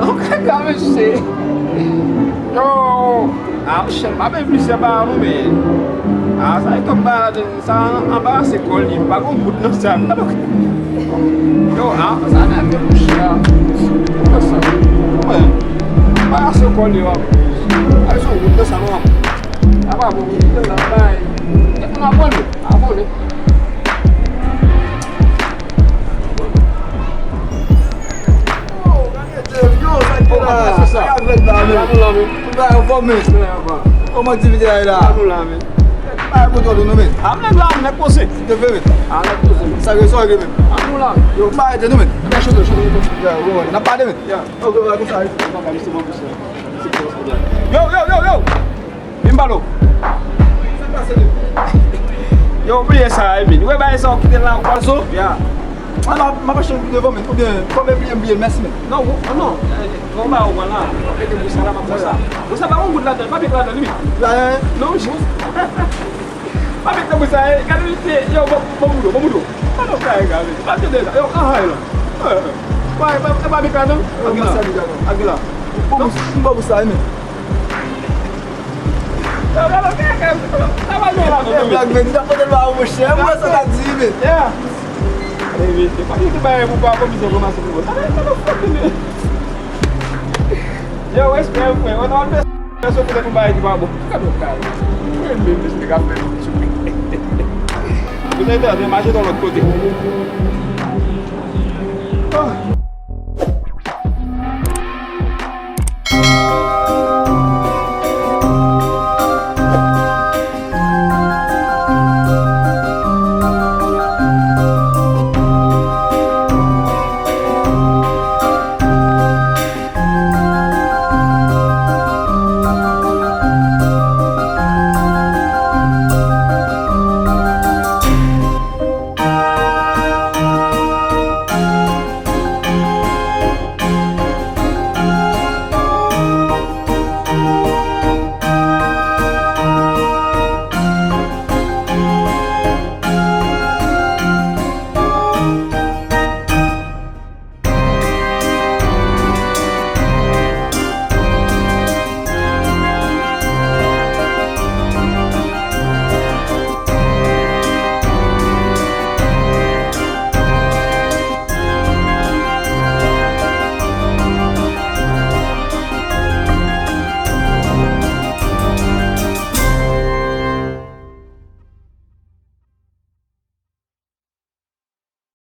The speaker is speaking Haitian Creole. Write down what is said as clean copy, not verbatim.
não quer cá mexer. Yo, Michel, mas bem plus é para não ver. Ça est comme ça en bas c'est collé, pas comme bout de ça. Yo, ça n'a pas bouché. Ça. Ouais. Pas c'est collé là. Aí só bout de ça non. Ah bah bon, il là bas. Et on a volé, a volé. Yo, ça comment tu veux dire là? Ah, vous devez nous mettre. Ah, mais là, on est posé. Tu veux mettre? Ah, on est posé. Ça veut dire que Ah, nous là. yo, pas de nous mettre. Deixa eu. N'a pas de mettre. Ok, on va comme ça. Yo. Bimbalo. Yo, oubliez ça, Emile. Ouais, bah, ça, qui est là, on passe. Yeah. Ma pas chambre devant mais ou bien comme bien merci mais. Non, non. On va au voilà. Et que vous savez pas ça. Vous savez on goûte là, pas avec là lui. Là, Non, je. Pas avec vous savez, quand il dit yo bomudo. Pas donc ça gars. Pas de là. Yo, ah là. Pas avec là non. Agla. Pas vous savez mais. Tá vai ver lá, É, black man, tá podendo lá o chefe, mas tá dizendo. É. Aí, depois a gente vai roubar a comissão com nossa pergunta. Tá no foco mesmo. Eu espero, foi. Eu não pensei que eu não vai de babo. Cadê o cara? Eu mesmo explicar pra ele. Você entendeu? Imagina o outro côté.